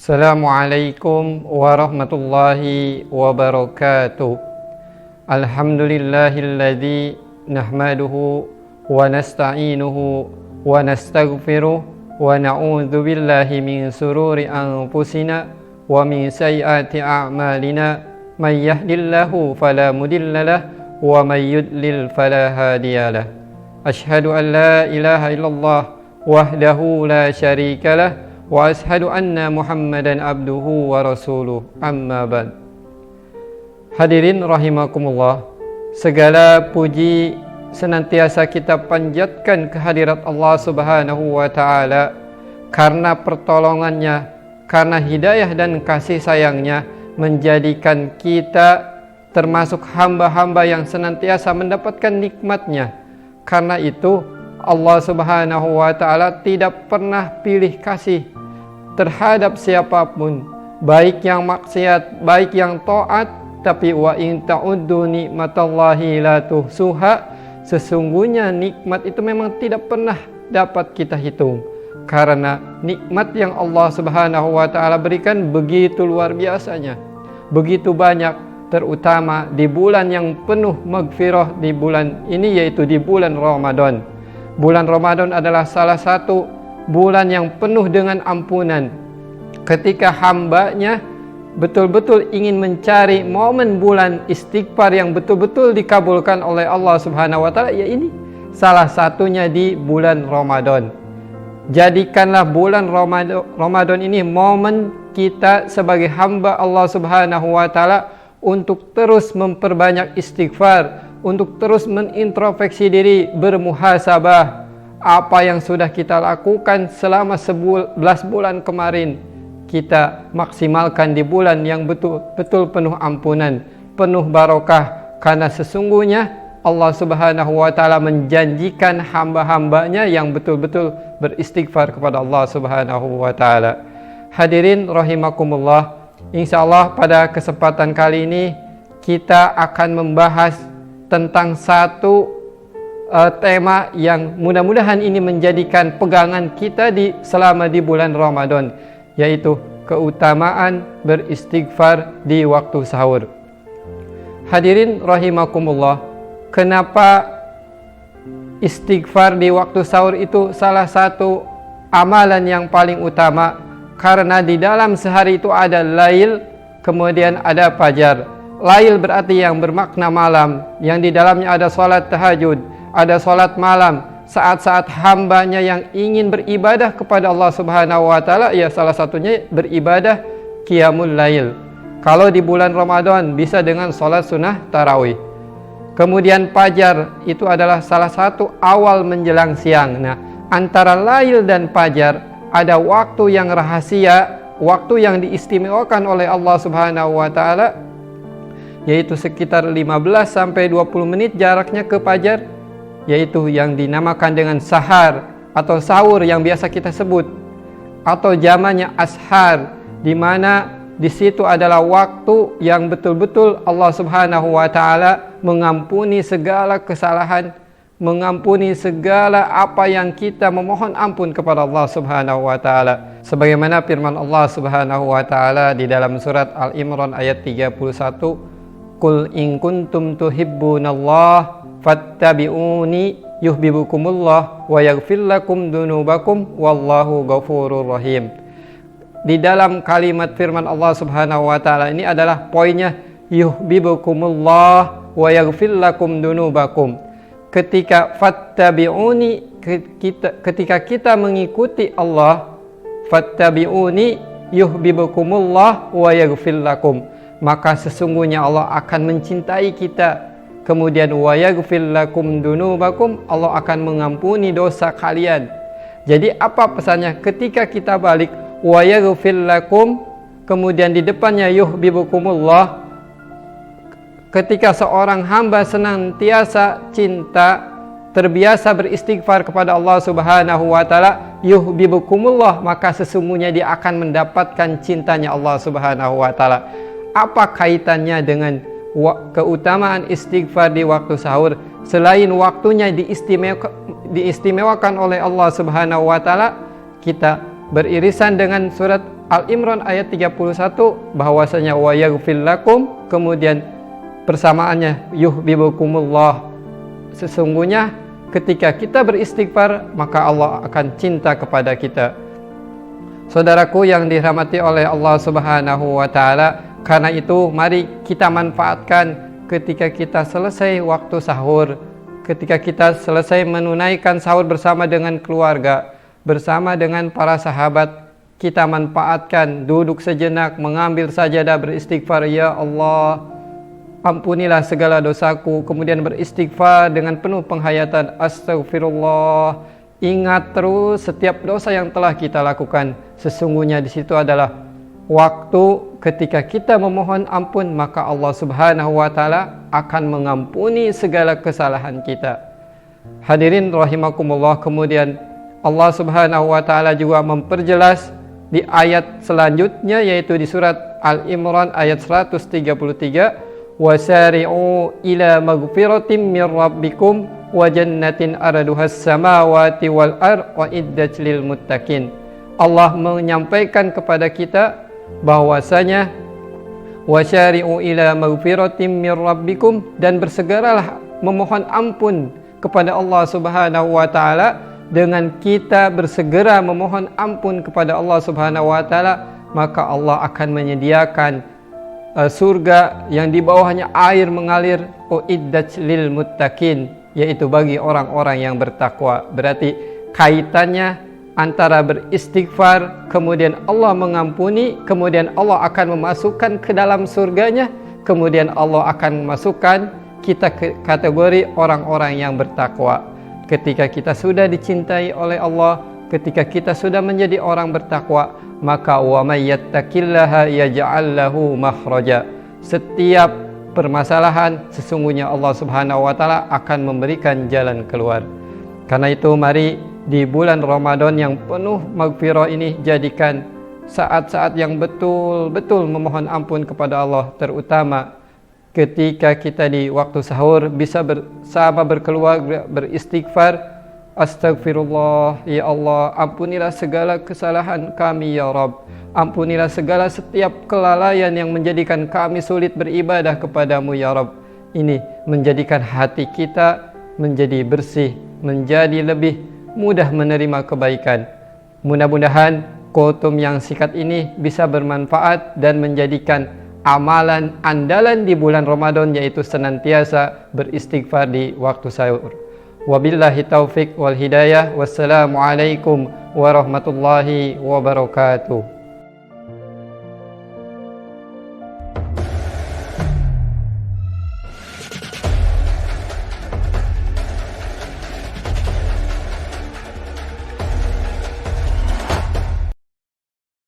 Assalamualaikum warahmatullahi wabarakatuh. Alhamdulillahilladzi nahmaduhu wa nasta'inuhu wa nastaghfiruh wa na'udzu billahi min sururi anfusina wa min sayyiati a'malina. May yahdihillahu fala mudilla lahu wa may yudlil fala hadiyalah. Asyhadu an la ilaha illallah wahdahu la syarika lah wa ashhadu anna Muhammadan abduhu wa rasuluh. Amma ba'd. Hadirin rahimakumullah, segala puji senantiasa kita panjatkan kehadirat Allah Subhanahu wa taala karena pertolongannya, karena hidayah dan kasih sayangnya menjadikan kita termasuk hamba-hamba yang senantiasa mendapatkan nikmatnya. Karena itu Allah Subhanahu wa taala tidak pernah pilih kasih terhadap siapapun, baik yang maksiat, baik yang taat. Tapi wa in ta'uddu nikmatallahi la tuhsuha, sesungguhnya nikmat itu memang tidak pernah dapat kita hitung, karena nikmat yang Allah Subhanahu wa taala berikan begitu luar biasanya, begitu banyak, terutama di bulan yang penuh maghfirah di bulan ini, yaitu di bulan Ramadan. Bulan Ramadan adalah salah satu bulan yang penuh dengan ampunan. Ketika hambanya betul-betul ingin mencari momen bulan istighfar yang betul-betul dikabulkan oleh Allah Subhanahu wa taala, ya ini salah satunya di bulan Ramadan. Jadikanlah bulan Ramadan ini momen kita sebagai hamba Allah Subhanahu wa taala untuk terus memperbanyak istighfar, untuk terus menintrospeksi diri, bermuhasabah apa yang sudah kita lakukan selama 11 bulan kemarin. Kita maksimalkan di bulan yang betul-betul penuh ampunan, penuh barokah, karena sesungguhnya Allah Subhanahu wa taala menjanjikan hamba-hambanya yang betul-betul beristighfar kepada Allah Subhanahu wa taala. Hadirin rahimakumullah, insyaallah pada kesempatan kali ini kita akan membahas tentang satu tema yang mudah-mudahan ini menjadikan pegangan kita selama di bulan Ramadan, yaitu keutamaan beristighfar di waktu sahur. Hadirin rahimakumullah, kenapa istighfar di waktu sahur itu salah satu amalan yang paling utama? Karena di dalam sehari itu ada lail, kemudian ada fajar. Lail berarti yang bermakna malam, yang di dalamnya ada salat tahajud, ada salat malam, saat-saat hambanya yang ingin beribadah kepada Allah Subhanahu wa taala, ya salah satunya beribadah qiyamul lail. Kalau di bulan Ramadan bisa dengan salat sunnah tarawih. Kemudian fajar itu adalah salah satu awal menjelang siang. Nah, antara lail dan fajar ada waktu yang rahasia, waktu yang diistimewakan oleh Allah Subhanahu wa taala, yaitu sekitar 15 sampai 20 menit jaraknya ke fajar, yaitu yang dinamakan dengan sahar atau sahur yang biasa kita sebut, atau zamannya ashar, di mana di situ adalah waktu yang betul-betul Allah Subhanahu wa taala mengampuni segala kesalahan, mengampuni segala apa yang kita memohon ampun kepada Allah Subhanahu wa taala. Sebagaimana firman Allah Subhanahu wa taala di dalam surat Al-Imran ayat 31, Qul in kuntum tuhibbunallah fattabi'uni yuhibbukumullah wa yaghfir lakum dzunubakum wallahu ghafurur rahim. Di dalam kalimat firman Allah Subhanahu wa taala ini adalah poinnya, yuhibbukumullah wa yaghfir lakum dzunubakum. Ketika fattabi'uni, ketika kita mengikuti Allah, fattabi'uni yuhibbukumullah wa yaghfir lakum, maka sesungguhnya Allah akan mencintai kita. Kemudian wa yaghfir lakum dzunubakum, Allah akan mengampuni dosa kalian. Jadi apa pesannya? Ketika kita balik wa yaghfir lakum, kemudian di depannya yuhibbukumullah, ketika seorang hamba senantiasa cinta, terbiasa beristighfar kepada Allah Subhanahu wa taala, yuhibbukumullah, maka sesungguhnya dia akan mendapatkan cintanya Allah Subhanahu wa taala. Apa kaitannya dengan keutamaan istighfar di waktu sahur? Selain waktunya diistimewakan oleh Allah Subhanahu wa taala, kita beririsan dengan surat Al-Imran ayat 31 bahwasanya wa yaghfir lakum, kemudian persamaannya yuhibbukumullah. Sesungguhnya ketika kita beristighfar maka Allah akan cinta kepada kita. Saudaraku yang dirahmati oleh Allah Subhanahu wa taala, karena itu mari kita manfaatkan ketika kita selesai waktu sahur, ketika kita selesai menunaikan sahur bersama dengan keluarga, bersama dengan para sahabat, kita manfaatkan duduk sejenak, mengambil sajadah, beristighfar, ya Allah, ampunilah segala dosaku, kemudian beristighfar dengan penuh penghayatan, astagfirullah. Ingat terus setiap dosa yang telah kita lakukan, sesungguhnya di situ adalah waktu ketika kita memohon ampun, maka Allah Subhanahu wa taala akan mengampuni segala kesalahan kita. Hadirin rahimakumullah, kemudian Allah Subhanahu wa taala juga memperjelas di ayat selanjutnya, yaitu di surat Al-Imran ayat 133, wasari'u ila maghfiratin mir rabbikum wa jannatin arduhas samawati wal ard wa iddat lil muttaqin. Allah menyampaikan kepada kita bahwasanya wasari'u ila maghfiratin mir rabbikum, dan bersegeralah memohon ampun kepada Allah Subhanahu wa taala. Dengan kita bersegera memohon ampun kepada Allah Subhanahu wa taala, maka Allah akan menyediakan surga yang di bawahnya air mengalir, uiddat lil muttaqin, yaitu bagi orang-orang yang bertakwa. Berarti kaitannya antara beristighfar, kemudian Allah mengampuni, kemudian Allah akan memasukkan ke dalam surganya, kemudian Allah akan memasukkan kita ke kategori orang-orang yang bertakwa. Ketika kita sudah dicintai oleh Allah, ketika kita sudah menjadi orang bertakwa, maka wa may yattaqillaha yaj'al lahu makhraja. Setiap permasalahan sesungguhnya Allah Subhanahu wa taala akan memberikan jalan keluar. Karena itu mari di bulan Ramadan yang penuh maghfirah ini jadikan saat-saat yang betul-betul memohon ampun kepada Allah, terutama ketika kita di waktu sahur bisa bersama berkeluarga beristighfar, astagfirullah, ya Allah, ampunilah segala kesalahan kami ya Rabb, ampunilah segala setiap kelalaian yang menjadikan kami sulit beribadah kepadamu ya Rabb. Ini menjadikan hati kita menjadi bersih, menjadi lebih mudah menerima kebaikan. Mudah-mudahan kultum yang singkat ini bisa bermanfaat dan menjadikan amalan andalan di bulan Ramadan, yaitu senantiasa beristighfar di waktu sahur. Wabillahi taufik wal hidayah. Wassalamualaikum warahmatullahi wabarakatuh.